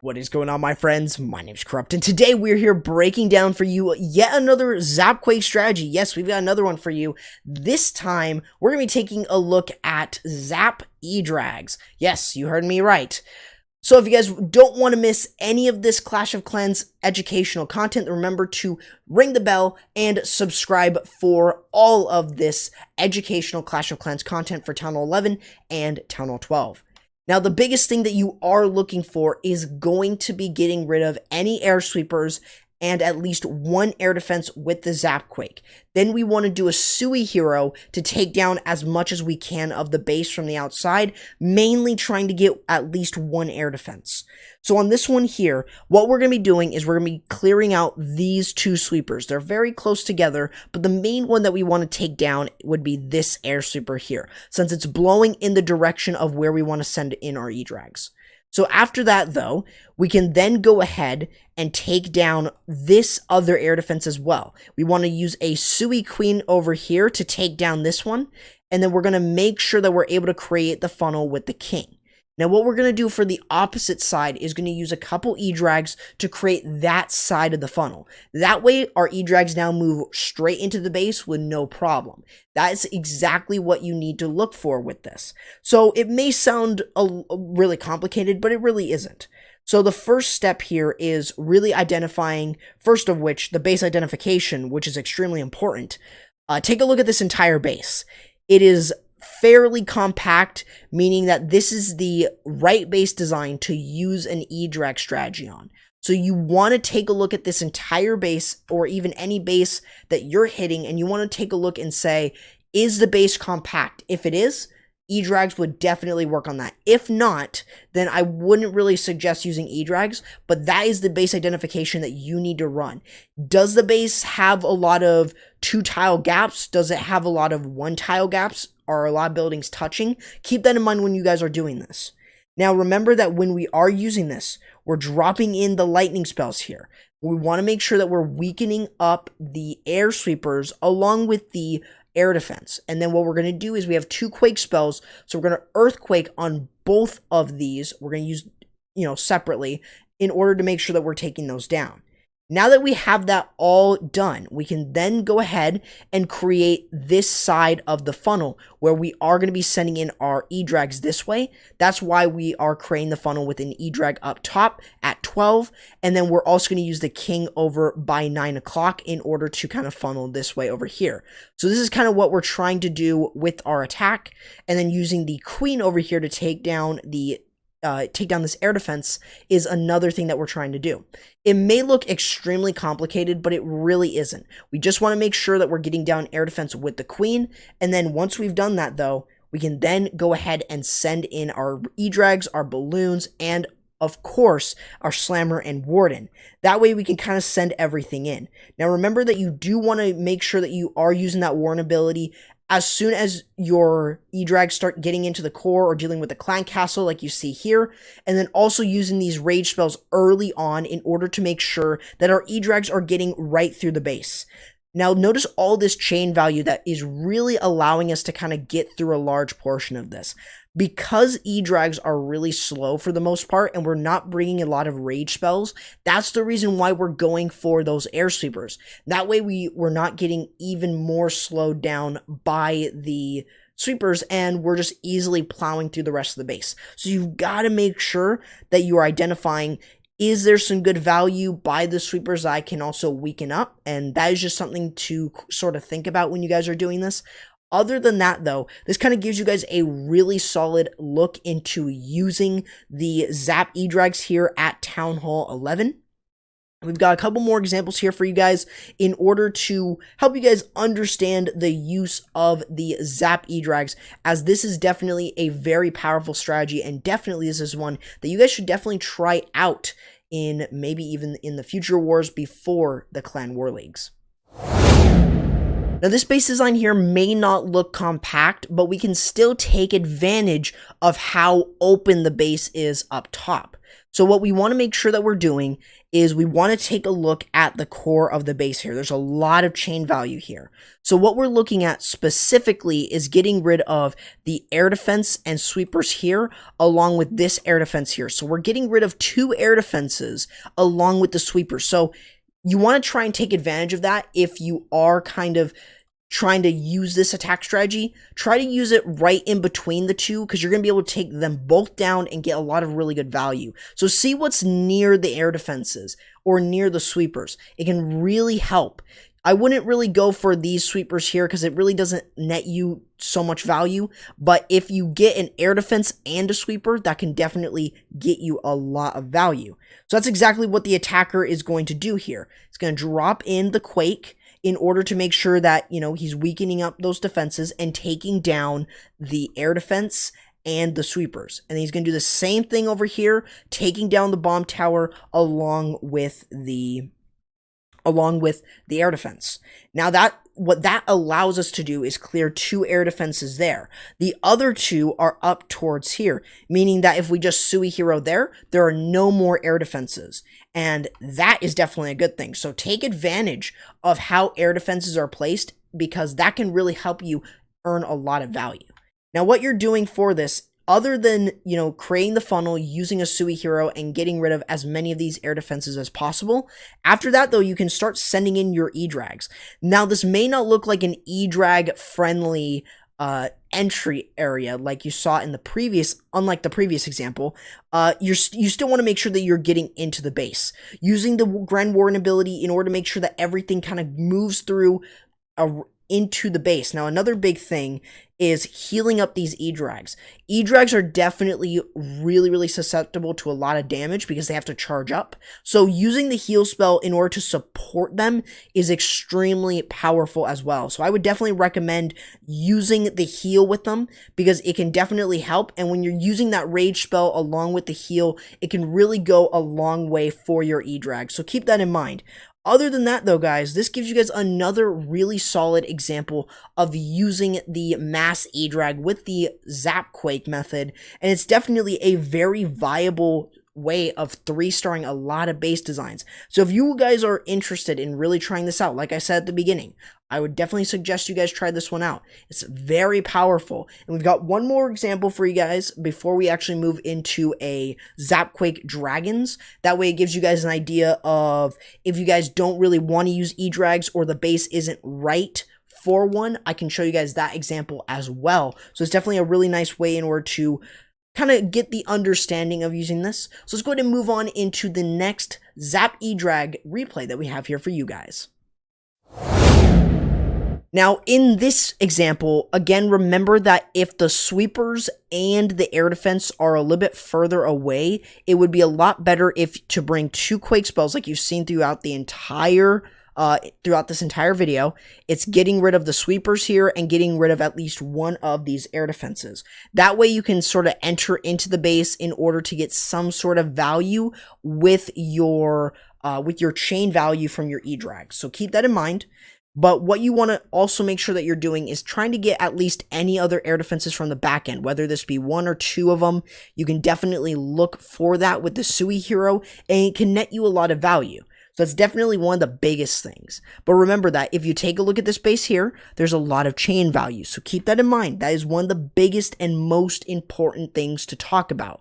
What is going on, my friends? My name's Corrupt, and today we're here breaking down for you yet another Zapquake strategy. Yes, we've got another one for you. This time, we're going to be taking a look at Zap Edrags. Yes, you heard me right. So if you guys don't want to miss any of this Clash of Clans educational content, remember to ring the bell and subscribe for all of this educational Clash of Clans content for Town Hall 11 and Town Hall 12. Now, the biggest thing that you are looking for is going to be getting rid of any air sweepers and at least one air defense with the Zapquake. Then we want to do a Sui hero to take down as much as we can of the base from the outside, mainly trying to get at least one air defense. So on this one here, what we're going to be doing is we're going to be clearing out these two sweepers. They're very close together, but the main one that we want to take down would be this air sweeper here, since it's blowing in the direction of where we want to send in our edrags. So after that, though, we can then go ahead and take down this other air defense as well. We want to use a Sui Queen over here to take down this one, and then we're going to make sure that we're able to create the funnel with the king. Now, what we're going to do for the opposite side is going to use a couple edrags to create that side of the funnel. That way, our edrags now move straight into the base with no problem. That is exactly what you need to look for with this. So it may sound really complicated, but it really isn't. So the first step here is really identifying, first of which, the base identification, which is extremely important. Take a look at this entire base. It is fairly compact, meaning that this is the right base design to use an edrag strategy on. So you want to take a look at this entire base, or even any base that you're hitting, and you want to take a look and say, is the base compact? If it is, edrags would definitely work on that. If not, then I wouldn't really suggest using edrags, but that is the base identification that you need to run. Does the base have a lot of 2-tile gaps? Does it have a lot of 1-tile gaps? Are a lot of buildings touching? Keep that in mind when you guys are doing this. Now, remember that when we are using this, we're dropping in the lightning spells here. We want to make sure that we're weakening up the air sweepers along with the air defense. And then what we're going to do is we have 2 quake spells, so we're going to earthquake on both of these. We're going to use, separately in order to make sure that we're taking those down. Now that we have that all done, we can then go ahead and create this side of the funnel where we are going to be sending in our edrags this way. That's why we are creating the funnel with an edrag up top at 12. And then we're also going to use the king over by 9 o'clock in order to kind of funnel this way over here. So this is kind of what we're trying to do with our attack. And then using the queen over here to take down this air defense is another thing that we're trying to do. It may look extremely complicated, but it really isn't. We just want to make sure that we're getting down air defense with the queen, and then once we've done that, though, we can then go ahead and send in our edrags, our balloons, and of course, our slammer and warden. That way we can kind of send everything in. Now remember that you do want to make sure that you are using that warden ability as soon as your edrags start getting into the core or dealing with the clan castle like you see here, and then also using these rage spells early on in order to make sure that our edrags are getting right through the base. Now notice all this chain value that is really allowing us to kind of get through a large portion of this. Because edrags are really slow for the most part, and we're not bringing a lot of rage spells, that's the reason why we're going for those air sweepers. That way we're not getting even more slowed down by the sweepers, and we're just easily plowing through the rest of the base. So you've got to make sure that you are identifying, is there some good value by the sweepers that I can also weaken up? And that is just something to sort of think about when you guys are doing this. Other than that, though, this kind of gives you guys a really solid look into using the Zap Edrags here at Town Hall 11. We've got a couple more examples here for you guys in order to help you guys understand the use of the Zap Edrags, as this is definitely a very powerful strategy, and definitely this is one that you guys should definitely try out in maybe even in the future wars before the Clan War Leagues. Now, this base design here may not look compact, but we can still take advantage of how open the base is up top. So what we want to make sure that we're doing is we want to take a look at the core of the base here. There's a lot of chain value here. So what we're looking at specifically is getting rid of the air defense and sweepers here, along with this air defense here. So we're getting rid of 2 air defenses along with the sweepers. So you want to try and take advantage of that if you are kind of trying to use this attack strategy. Try to use it right in between the two, because you're going to be able to take them both down and get a lot of really good value. So see what's near the air defenses or near the sweepers. It can really help. I wouldn't really go for these sweepers here because it really doesn't net you so much value. But if you get an air defense and a sweeper, that can definitely get you a lot of value. So that's exactly what the attacker is going to do here. It's going to drop in the Quake in order to make sure that, you know, he's weakening up those defenses and taking down the air defense and the sweepers. And he's going to do the same thing over here, taking down the bomb tower along with the air defense. Now what that allows us to do is clear 2 air defenses there. The other 2 are up towards here, meaning that if we just Sui Hero there are no more air defenses. And that is definitely a good thing. So take advantage of how air defenses are placed, because that can really help you earn a lot of value. Now what you're doing for this, other than, you know, creating the funnel, using a Sui Hero and getting rid of as many of these air defenses as possible. After that, though, you can start sending in your edrags. Now, this may not look like an edrag friendly entry area like you saw in the previous, unlike the previous example. You still want to make sure that you're getting into the base, using the Grand Warden ability in order to make sure that everything kind of moves through into the base. Now, another big thing is healing up these edrags. Edrags are definitely really susceptible to a lot of damage because they have to charge up. So using the heal spell in order to support them is extremely powerful as well. So I would definitely recommend using the heal with them, because it can definitely help. And when you're using that rage spell along with the heal, it can really go a long way for your edrag. So keep that in mind. Other than that, though, guys, this gives you guys another really solid example of using the mass edrag with the Zap Quake method, and it's definitely a very viable way of 3-starring a lot of base designs. So if you guys are interested in really trying this out, like I said at the beginning, I would definitely suggest you guys try this one out. It's very powerful. And we've got one more example for you guys before we actually move into a Zap Dragons. That way it gives you guys an idea of if you guys don't really want to use edrags or the base isn't right for one, I can show you guys that example as well. So it's definitely a really nice way in order to kind of get the understanding of using this. So let's go ahead and move on into the next Zap Edrag replay that we have here for you guys. Now, in this example, again, remember that if the sweepers and the air defense are a little bit further away, it would be a lot better if to bring 2 Quake spells like you've seen throughout the entire throughout this entire video. It's getting rid of the sweepers here and getting rid of at least one of these air defenses. That way you can sort of enter into the base in order to get some sort of value with your chain value from your edrag. So keep that in mind. But what you want to also make sure that you're doing is trying to get at least any other air defenses from the back end, whether this be 1 or 2 of them. You can definitely look for that with the Sui Hero, and it can net you a lot of value. So that's definitely one of the biggest things. But remember that if you take a look at this base here, there's a lot of chain value. So keep that in mind. That is one of the biggest and most important things to talk about.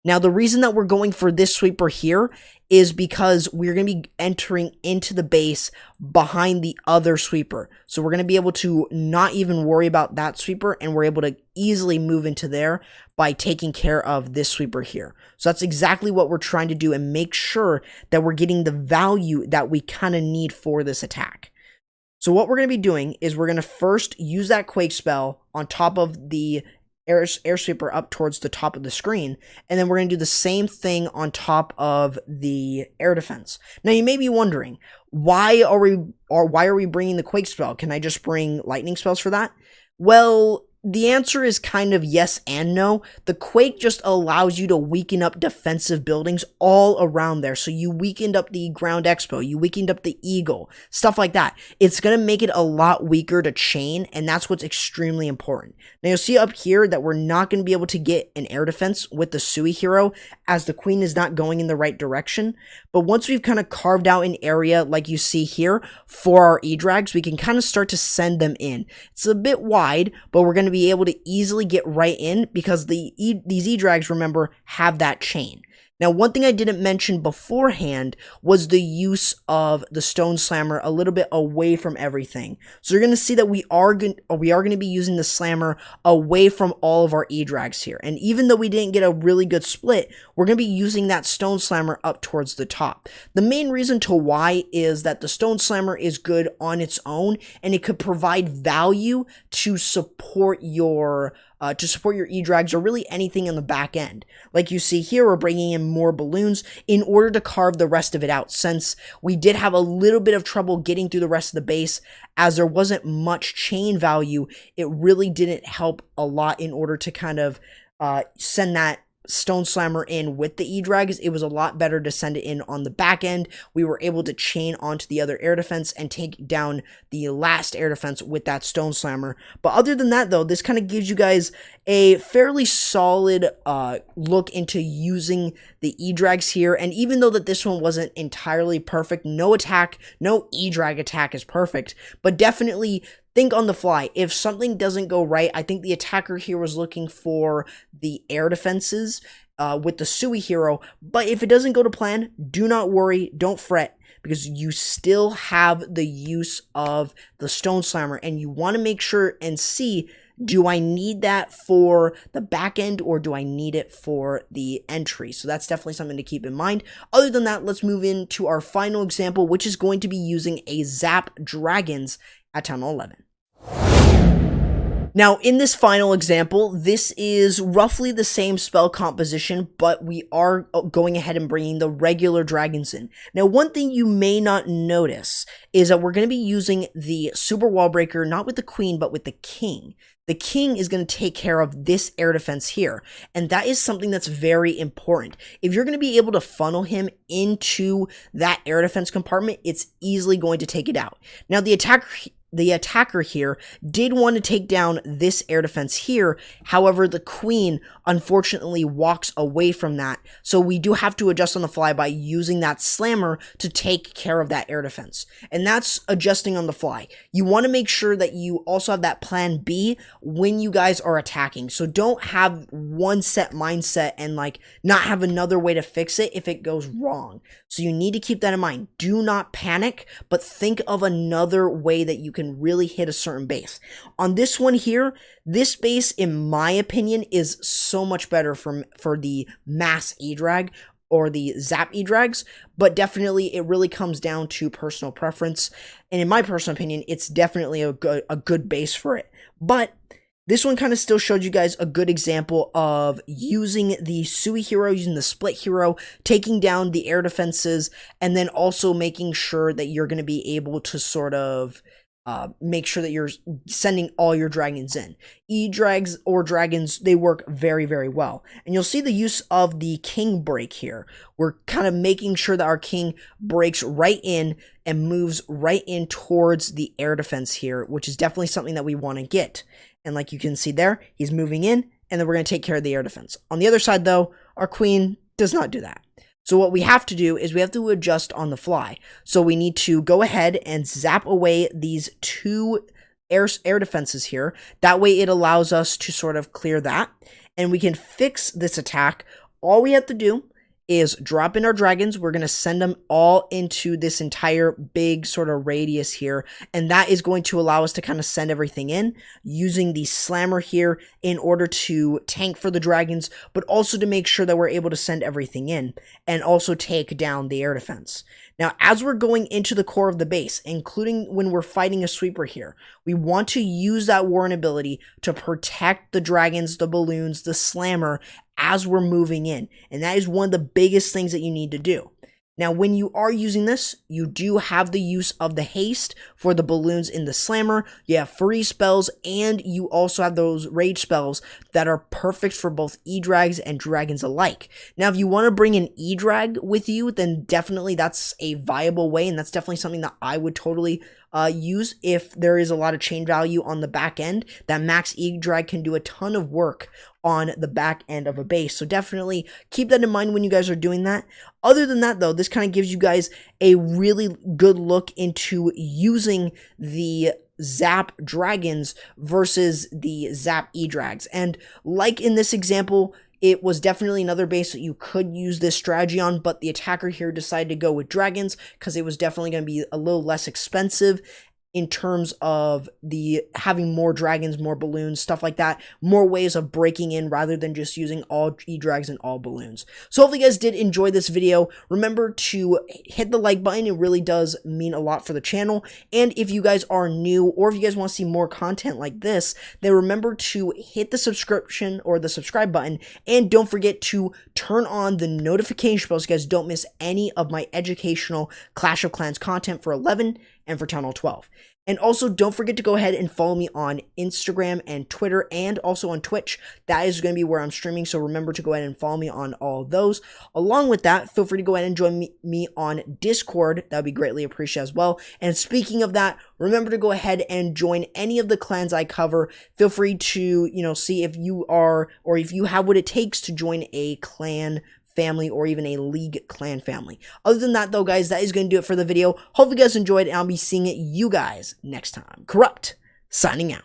Now, the reason that we're going for this sweeper here is because we're going to be entering into the base behind the other sweeper. So we're going to be able to not even worry about that sweeper, and we're able to easily move into there by taking care of this sweeper here. So that's exactly what we're trying to do, and make sure that we're getting the value that we kind of need for this attack. So what we're going to be doing is we're going to first use that Quake spell on top of the air sweeper up towards the top of the screen, and then we're going to do the same thing on top of the air defense. Now you may be wondering, why are we bringing the Quake spell? Can I just bring lightning spells for that? Well, the answer is kind of yes and no. The Quake just allows you to weaken up defensive buildings all around there. So you weakened up the Ground Expo, you weakened up the Eagle, stuff like that. It's going to make it a lot weaker to chain, and that's what's extremely important. Now you'll see up here that we're not going to be able to get an air defense with the Sui hero, as the Queen is not going in the right direction. But once we've kind of carved out an area like you see here for our edrags, we can kind of start to send them in. It's a bit wide, but we're going to be able to easily get right in because these edrags, remember, have that chain. Now, one thing I didn't mention beforehand was the use of the Stone Slammer a little bit away from everything. So you're going to see that we are going to be using the Slammer away from all of our edrags here. And even though we didn't get a really good split, we're going to be using that Stone Slammer up towards the top. The main reason to why is that the Stone Slammer is good on its own, and it could provide value to support your edrags or really anything in the back end. Like you see here, we're bringing in more balloons in order to carve the rest of it out, since we did have a little bit of trouble getting through the rest of the base as there wasn't much chain value. It really didn't help a lot in order to kind of send that Stone Slammer in with the edrags. It was a lot better to send it in on the back end. We were able to chain onto the other air defense and take down the last air defense with that Stone Slammer. But other than that, though, this kind of gives you guys a fairly solid look into using the edrags here. And even though that this one wasn't entirely perfect, no edrag attack is perfect, but definitely think on the fly. If something doesn't go right, I think the attacker here was looking for the air defenses with the Sui hero. But if it doesn't go to plan, do not worry, don't fret, because you still have the use of the Stone Slammer, and you want to make sure and see, do I need that for the back end or do I need it for the entry? So that's definitely something to keep in mind. Other than that, let's move into our final example, which is going to be using a Zap Dragons at Town 11. Now, in this final example, this is roughly the same spell composition, but we are going ahead and bringing the regular dragons in. Now, one thing you may not notice is that we're going to be using the Super Wall Breaker, not with the Queen, but with the King. The King is going to take care of this air defense here, and that is something that's very important. If you're going to be able to funnel him into that air defense compartment, it's easily going to take it out. Now, the attacker here did want to take down this air defense here. However, the Queen unfortunately walks away from that. So we do have to adjust on the fly by using that Slammer to take care of that air defense. And that's adjusting on the fly. You want to make sure that you also have that plan B when you guys are attacking. So don't have one set mindset and like not have another way to fix it if it goes wrong. So you need to keep that in mind. Do not panic, but think of another way that you can really hit a certain base. On this one here, this base, in my opinion, is so much better for the mass edrag or the Zap Edrags, but definitely it really comes down to personal preference. And in my personal opinion, it's definitely a good base for it. But this one kind of still showed you guys a good example of using the Sui hero, using the Split hero, taking down the air defenses, and then also making sure that you're going to be able to sort of make sure that you're sending all your dragons in. Edrags or dragons, they work very, very well. And you'll see the use of the King break here. We're kind of making sure that our King breaks right in and moves right in towards the air defense here, which is definitely something that we want to get. And like you can see there, he's moving in, and then we're going to take care of the air defense. On the other side, though, our Queen does not do that. So what we have to do is we have to adjust on the fly. So we need to go ahead and zap away these two air defenses here. That way it allows us to sort of clear that, and we can fix this attack. All we have to do is drop in our dragons. We're going to send them all into this entire big sort of radius here, and that is going to allow us to kind of send everything in using the Slammer here in order to tank for the dragons, but also to make sure that we're able to send everything in and also take down the air defense. Now, as we're going into the core of the base, including when we're fighting a sweeper here, we want to use that Warren ability to protect the dragons, the balloons, the Slammer as we're moving in. And that is one of the biggest things that you need to do. Now, when you are using this, you do have the use of the haste for the balloons in the slammer. You have freeze spells, and you also have those rage spells that are perfect for both edrags and dragons alike. Now, if you want to bring an edrag with you, then definitely that's a viable way, and that's definitely something that I would totally use if there is a lot of chain value on the back end. That max edrag can do a ton of work on the back end of a base. So definitely keep that in mind when you guys are doing that. Other than that, though, this kind of gives you guys a really good look into using the Zap Dragons versus the Zap Edrags. And like in this example, it was definitely another base that you could use this strategy on, but the attacker here decided to go with dragons because it was definitely going to be a little less expensive in terms of the having more dragons, more balloons, stuff like that, more ways of breaking in rather than just using all edrags and all balloons. So hopefully you guys did enjoy this video. Remember to hit the like button. It really does mean a lot for the channel. And if you guys are new, or if you guys want to see more content like this, then remember to hit the subscription or the subscribe button, and don't forget to turn on the notification bell so you guys don't miss any of my educational Clash of Clans content for 11 and for Town Hall 12. And also, don't forget to go ahead and follow me on Instagram and Twitter, and also on Twitch. That is going to be where I'm streaming, so remember to go ahead and follow me on all of those. Along with that, feel free to go ahead and join me on Discord. That would be greatly appreciated as well. And speaking of that, remember to go ahead and join any of the clans I cover. Feel free to, see if you are, or if you have what it takes to join a clan family or even a league clan family. Other than that, though, guys, that is going to do it for the video. Hope you guys enjoyed, and I'll be seeing you guys next time. Corrupt, signing out.